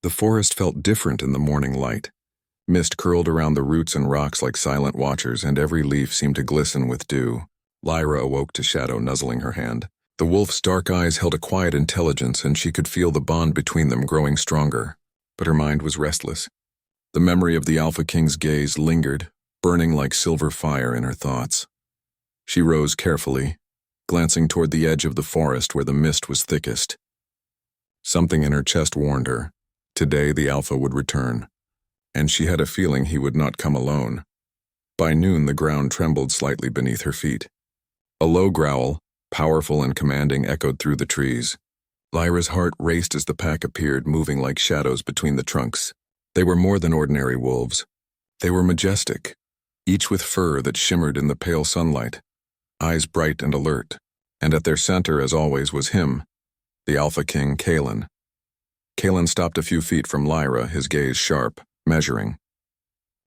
The forest felt different in the morning light. Mist curled around the roots and rocks like silent watchers, and every leaf seemed to glisten with dew. Lyra awoke to Shadow nuzzling her hand. The wolf's dark eyes held a quiet intelligence, and she could feel the bond between them growing stronger. But her mind was restless. The memory of the Alpha King's gaze lingered, burning like silver fire in her thoughts. She rose carefully, glancing toward the edge of the forest where the mist was thickest. Something in her chest warned her. Today the Alpha would return, and she had a feeling he would not come alone. By noon the ground trembled slightly beneath her feet. A low growl, powerful and commanding, echoed through the trees. Lyra's heart raced as the pack appeared, moving like shadows between the trunks. They were more than ordinary wolves. They were majestic, each with fur that shimmered in the pale sunlight, eyes bright and alert, and at their center, as always, was him, the Alpha King, Kalen. Kalen stopped a few feet from Lyra, his gaze sharp, measuring.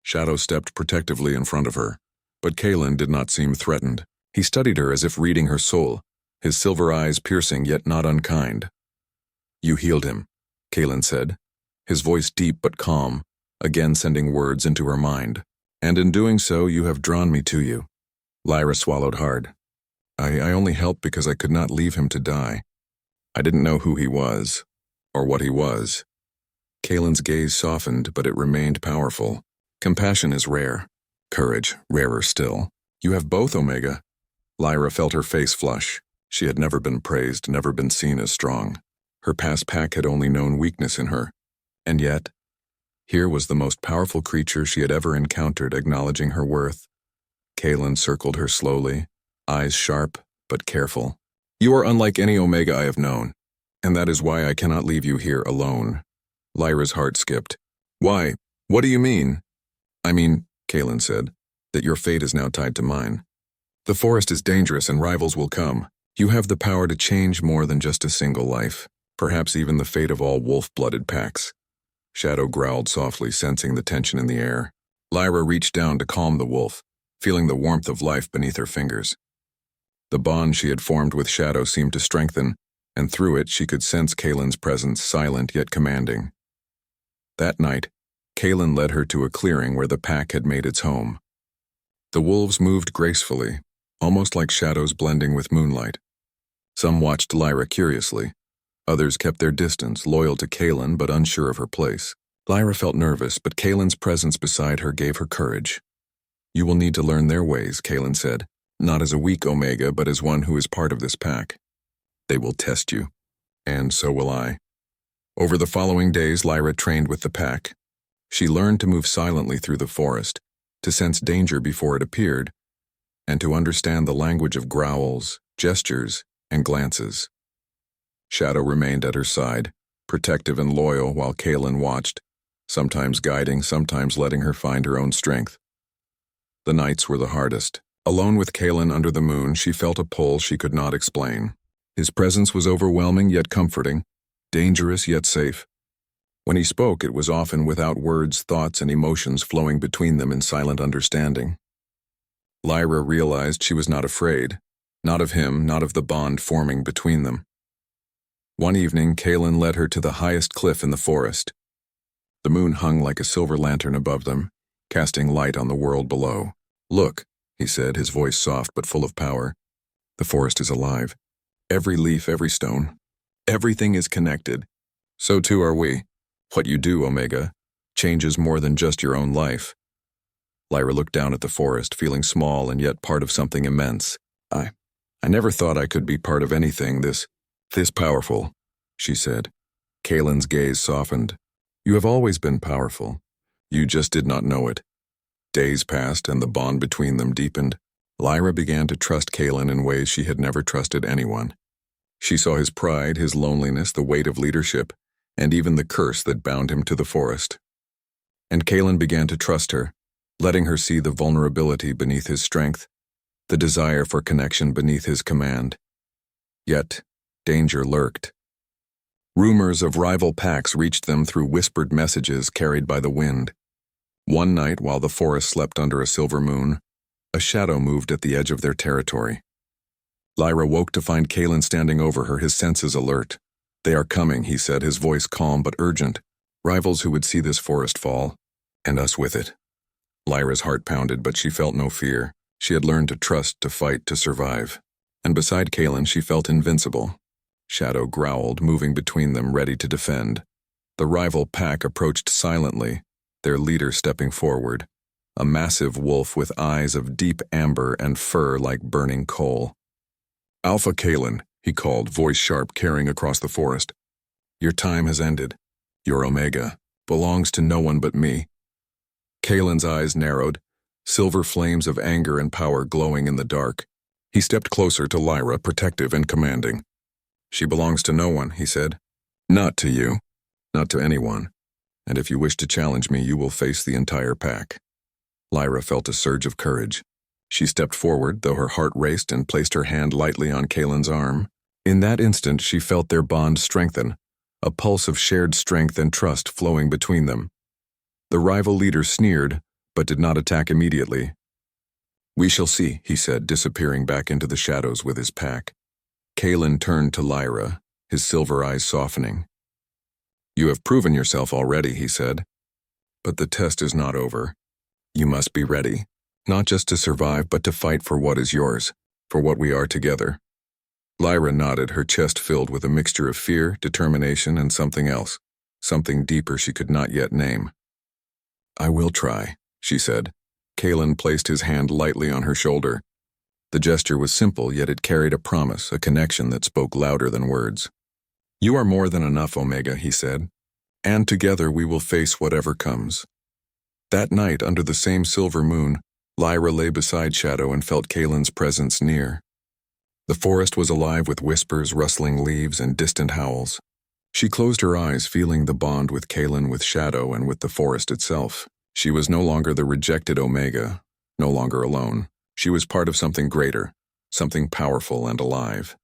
Shadow stepped protectively in front of her, but Kalen did not seem threatened. He studied her as if reading her soul, his silver eyes piercing yet not unkind. "You healed him," Kalen said, his voice deep but calm, again sending words into her mind. "And in doing so, you have drawn me to you." Lyra swallowed hard. I only helped because I could not leave him to die. I didn't know who he was, or what he was." Kalen's gaze softened, but it remained powerful. "Compassion is rare. Courage, rarer still. You have both, Omega." Lyra felt her face flush. She had never been praised, never been seen as strong. Her past pack had only known weakness in her. And yet, here was the most powerful creature she had ever encountered acknowledging her worth. Kalen circled her slowly, eyes sharp but careful. "You are unlike any Omega I have known, and that is why I cannot leave you here alone." Lyra's heart skipped. "Why? What do you mean?" "I mean," Kalen said, "that your fate is now tied to mine. The forest is dangerous and rivals will come. You have the power to change more than just a single life, perhaps even the fate of all wolf-blooded packs." Shadow growled softly, sensing the tension in the air. Lyra reached down to calm the wolf, feeling the warmth of life beneath her fingers. The bond she had formed with Shadow seemed to strengthen, and through it she could sense Kalen's presence, silent yet commanding. That night, Kalen led her to a clearing where the pack had made its home. The wolves moved gracefully, almost like shadows blending with moonlight. Some watched Lyra curiously. Others kept their distance, loyal to Kalen but unsure of her place. Lyra felt nervous, but Kalen's presence beside her gave her courage. "You will need to learn their ways," Kalen said, "not as a weak Omega, but as one who is part of this pack. They will test you, and so will I." Over the following days, Lyra trained with the pack. She learned to move silently through the forest, to sense danger before it appeared, and to understand the language of growls, gestures, and glances. Shadow remained at her side, protective and loyal, while Kalen watched, sometimes guiding, sometimes letting her find her own strength. The nights were the hardest. Alone with Kalen under the moon, she felt a pull she could not explain. His presence was overwhelming yet comforting, dangerous yet safe. When he spoke, it was often without words, thoughts and emotions flowing between them in silent understanding. Lyra realized she was not afraid, not of him, not of the bond forming between them. One evening, Kalen led her to the highest cliff in the forest. The moon hung like a silver lantern above them, casting light on the world below. "Look," he said, his voice soft but full of power. "The forest is alive. Every leaf, every stone. Everything is connected. So too are we. What you do, Omega, changes more than just your own life." Lyra looked down at the forest, feeling small and yet part of something immense. I never thought I could be part of anything this powerful," she said. Kalen's gaze softened. "You have always been powerful. You just did not know it." Days passed and the bond between them deepened. Lyra began to trust Kalen in ways she had never trusted anyone. She saw his pride, his loneliness, the weight of leadership, and even the curse that bound him to the forest. And Kalen began to trust her, letting her see the vulnerability beneath his strength, the desire for connection beneath his command. Yet, danger lurked. Rumors of rival packs reached them through whispered messages carried by the wind. One night, while the forest slept under a silver moon, a shadow moved at the edge of their territory. Lyra woke to find Kalen standing over her, his senses alert. "They are coming," he said, his voice calm but urgent. Rivals who would see this forest fall, and us with it. Lyra's heart pounded, but she felt no fear. She had learned to trust, to fight, to survive. And beside Kaelin, she felt invincible. Shadow growled, moving between them, ready to defend. The rival pack approached silently, their leader stepping forward, a massive wolf with eyes of deep amber and fur like burning coal. "Alpha Kaelin," he called, voice sharp, carrying across the forest. "Your time has ended. Your Omega belongs to no one but me." Kaelin's eyes narrowed, silver flames of anger and power glowing in the dark. He stepped closer to Lyra, protective and commanding. "She belongs to no one," he said. "Not to you. Not to anyone. And if you wish to challenge me, you will face the entire pack." Lyra felt a surge of courage. She stepped forward, though her heart raced, and placed her hand lightly on Kaelin's arm. In that instant, she felt their bond strengthen, a pulse of shared strength and trust flowing between them. The rival leader sneered, but did not attack immediately. "We shall see," he said, disappearing back into the shadows with his pack. Kaelin turned to Lyra, his silver eyes softening. "You have proven yourself already," he said. "But the test is not over. You must be ready, not just to survive, but to fight for what is yours, for what we are together." Lyra nodded, her chest filled with a mixture of fear, determination, and something else, something deeper she could not yet name. "I will try," she said. Kaelin placed his hand lightly on her shoulder. The gesture was simple, yet it carried a promise, a connection that spoke louder than words. "You are more than enough, Omega," he said. "And together we will face whatever comes." That night, under the same silver moon, Lyra lay beside Shadow and felt Kaelin's presence near. The forest was alive with whispers, rustling leaves, and distant howls. She closed her eyes, feeling the bond with Kaelin, with Shadow, and with the forest itself. She was no longer the rejected Omega, no longer alone. She was part of something greater, something powerful and alive.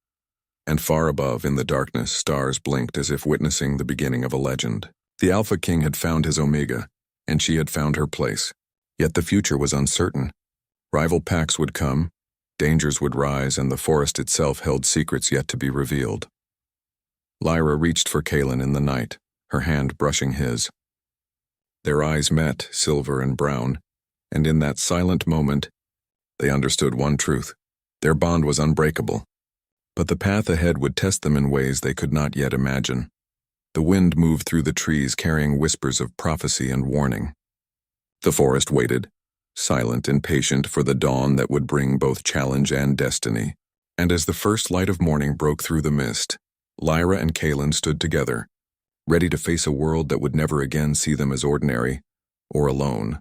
And far above, in the darkness, stars blinked as if witnessing the beginning of a legend. The Alpha King had found his Omega, and she had found her place. Yet the future was uncertain. Rival packs would come, dangers would rise, and the forest itself held secrets yet to be revealed. Lyra reached for Kaelin in the night, her hand brushing his. Their eyes met, silver and brown, and in that silent moment, they understood one truth. Their bond was unbreakable. But the path ahead would test them in ways they could not yet imagine. The wind moved through the trees, carrying whispers of prophecy and warning. The forest waited, silent and patient for the dawn that would bring both challenge and destiny. And as the first light of morning broke through the mist, Lyra and Kaelin stood together, ready to face a world that would never again see them as ordinary or alone.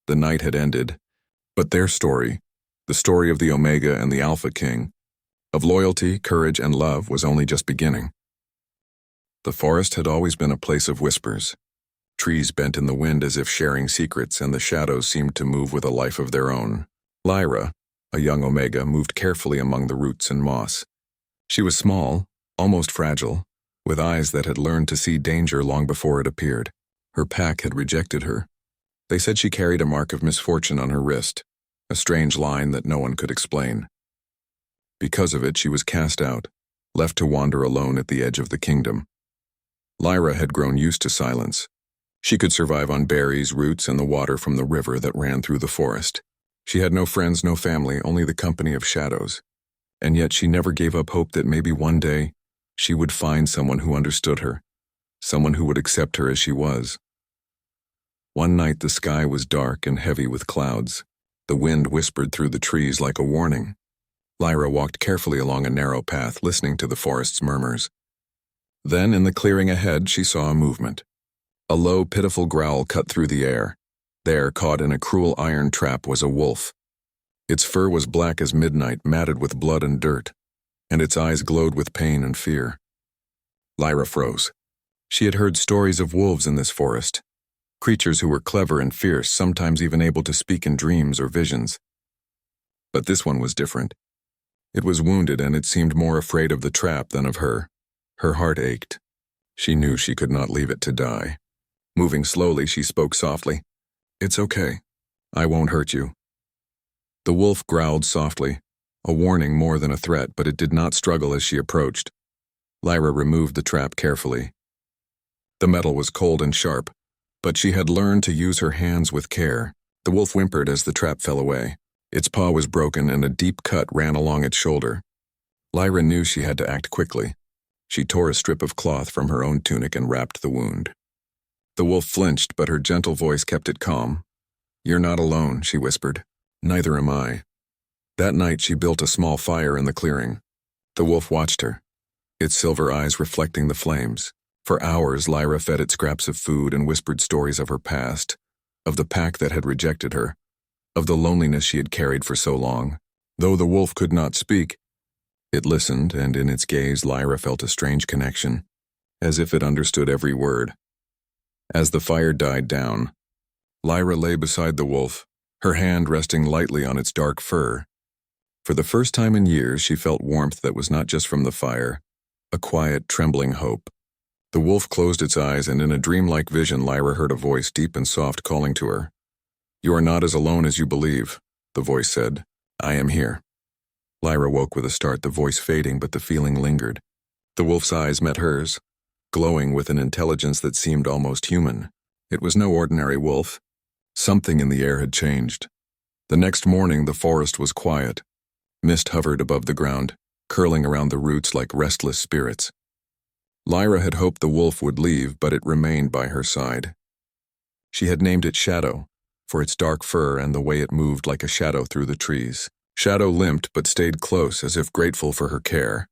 The night had ended, but their story, the story of the Omega and the Alpha King, of loyalty, courage, and love, was only just beginning. The forest had always been a place of whispers. Trees bent in the wind as if sharing secrets, and the shadows seemed to move with a life of their own. Lyra, a young Omega, moved carefully among the roots and moss. She was small, almost fragile, with eyes that had learned to see danger long before it appeared. Her pack had rejected her. They said she carried a mark of misfortune on her wrist, a strange line that no one could explain. Because of it, she was cast out, left to wander alone at the edge of the kingdom. Lyra had grown used to silence. She could survive on berries, roots, and the water from the river that ran through the forest. She had no friends, no family, only the company of shadows. And yet she never gave up hope that maybe one day she would find someone who understood her, someone who would accept her as she was. One night the sky was dark and heavy with clouds. The wind whispered through the trees like a warning. Lyra walked carefully along a narrow path, listening to the forest's murmurs. Then, in the clearing ahead, she saw a movement. A low, pitiful growl cut through the air. There, caught in a cruel iron trap, was a wolf. Its fur was black as midnight, matted with blood and dirt, and its eyes glowed with pain and fear. Lyra froze. She had heard stories of wolves in this forest, creatures who were clever and fierce, sometimes even able to speak in dreams or visions. But this one was different. It was wounded, and it seemed more afraid of the trap than of her. Her heart ached. She knew she could not leave it to die. Moving slowly, she spoke softly. "It's okay. I won't hurt you." The wolf growled softly, a warning more than a threat, but it did not struggle as she approached. Lyra removed the trap carefully. The metal was cold and sharp, but she had learned to use her hands with care. The wolf whimpered as the trap fell away. Its paw was broken and a deep cut ran along its shoulder. Lyra knew she had to act quickly. She tore a strip of cloth from her own tunic and wrapped the wound. The wolf flinched, but her gentle voice kept it calm. "You're not alone," she whispered. "Neither am I." That night she built a small fire in the clearing. The wolf watched her, its silver eyes reflecting the flames. For hours Lyra fed it scraps of food and whispered stories of her past, of the pack that had rejected her, of the loneliness she had carried for so long. Though the wolf could not speak, it listened, and in its gaze Lyra felt a strange connection, as if it understood every word. As the fire died down, Lyra lay beside the wolf, her hand resting lightly on its dark fur. For the first time in years she felt warmth that was not just from the fire, a quiet, trembling hope. The wolf closed its eyes, and in a dreamlike vision Lyra heard a voice deep and soft calling to her. "You are not as alone as you believe," the voice said. "I am here." Lyra woke with a start, the voice fading, but the feeling lingered. The wolf's eyes met hers, glowing with an intelligence that seemed almost human. It was no ordinary wolf. Something in the air had changed. The next morning the forest was quiet. Mist hovered above the ground, curling around the roots like restless spirits. Lyra had hoped the wolf would leave, but it remained by her side. She had named it Shadow, for its dark fur and the way it moved like a shadow through the trees. Shadow limped but stayed close, as if grateful for her care.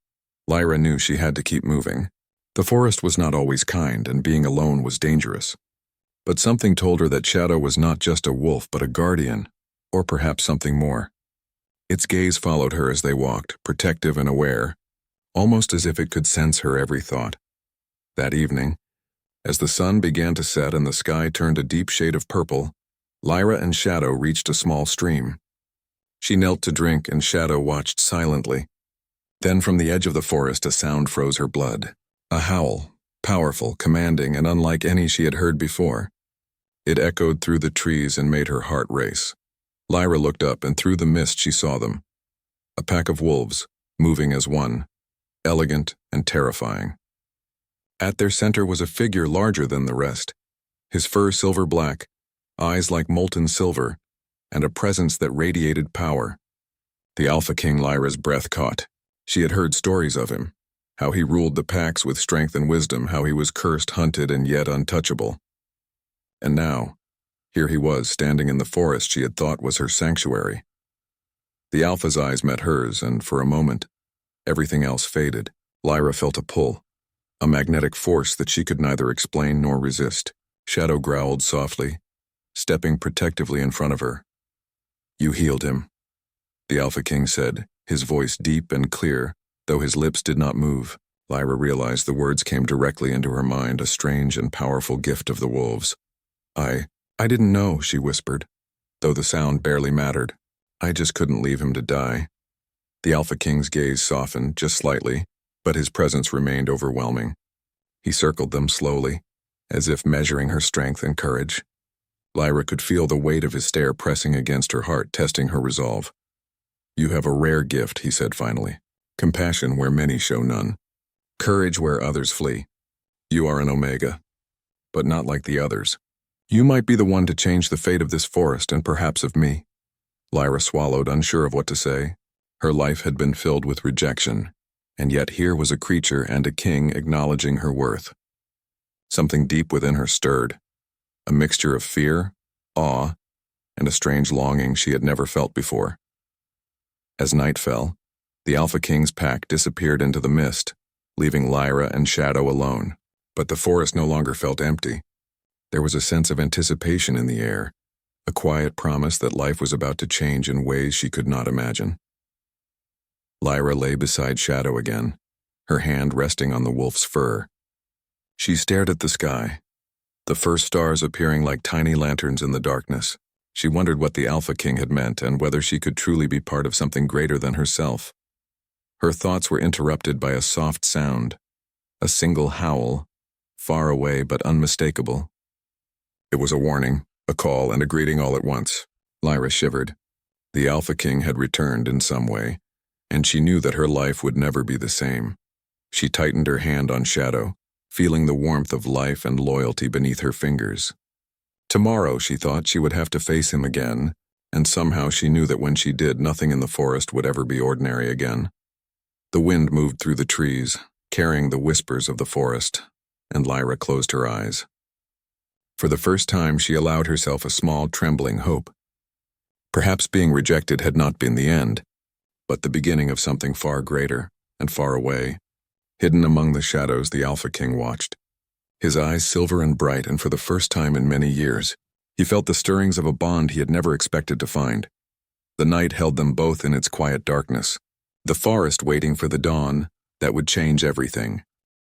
Lyra knew she had to keep moving. The forest was not always kind, and being alone was dangerous. But something told her that Shadow was not just a wolf, but a guardian, or perhaps something more. Its gaze followed her as they walked, protective and aware, almost as if it could sense her every thought. That evening, as the sun began to set and the sky turned a deep shade of purple, Lyra and Shadow reached a small stream. She knelt to drink, and Shadow watched silently. Then from the edge of the forest a sound froze her blood. A howl, powerful, commanding, and unlike any she had heard before. It echoed through the trees and made her heart race. Lyra looked up, and through the mist she saw them. A pack of wolves, moving as one, elegant and terrifying. At their center was a figure larger than the rest, his fur silver-black, eyes like molten silver, and a presence that radiated power. The Alpha King. Lyra's breath caught. She had heard stories of him, how he ruled the packs with strength and wisdom, how he was cursed, hunted, and yet untouchable. And now, here he was, standing in the forest she had thought was her sanctuary. The Alpha's eyes met hers, and for a moment, everything else faded. Lyra felt a pull, a magnetic force that she could neither explain nor resist. Shadow growled softly, stepping protectively in front of her. "You healed him," the Alpha King said, his voice deep and clear, though his lips did not move. Lyra realized the words came directly into her mind, a strange and powerful gift of the wolves. I didn't know," she whispered, though the sound barely mattered. "I just couldn't leave him to die." The Alpha King's gaze softened, just slightly, but his presence remained overwhelming. He circled them slowly, as if measuring her strength and courage. Lyra could feel the weight of his stare pressing against her heart, testing her resolve. "You have a rare gift," he said finally. "Compassion where many show none. Courage where others flee. You are an Omega, but not like the others. You might be the one to change the fate of this forest and perhaps of me." Lyra swallowed, unsure of what to say. Her life had been filled with rejection, and yet here was a creature and a king acknowledging her worth. Something deep within her stirred, a mixture of fear, awe, and a strange longing she had never felt before. As night fell, the Alpha King's pack disappeared into the mist, leaving Lyra and Shadow alone. But the forest no longer felt empty. There was a sense of anticipation in the air, a quiet promise that life was about to change in ways she could not imagine. Lyra lay beside Shadow again, her hand resting on the wolf's fur. She stared at the sky, the first stars appearing like tiny lanterns in the darkness. She wondered what the Alpha King had meant and whether she could truly be part of something greater than herself. Her thoughts were interrupted by a soft sound, a single howl, far away but unmistakable. It was a warning, a call, and a greeting all at once. Lyra shivered. The Alpha King had returned in some way, and she knew that her life would never be the same. She tightened her hand on Shadow, feeling the warmth of life and loyalty beneath her fingers. Tomorrow, she thought, she would have to face him again, and somehow she knew that when she did, nothing in the forest would ever be ordinary again. The wind moved through the trees, carrying the whispers of the forest, and Lyra closed her eyes. For the first time, she allowed herself a small, trembling hope. Perhaps being rejected had not been the end, but the beginning of something far greater and far away. Hidden among the shadows, the Alpha King watched. His eyes silver and bright, and for the first time in many years, he felt the stirrings of a bond he had never expected to find. The night held them both in its quiet darkness, the forest waiting for the dawn that would change everything.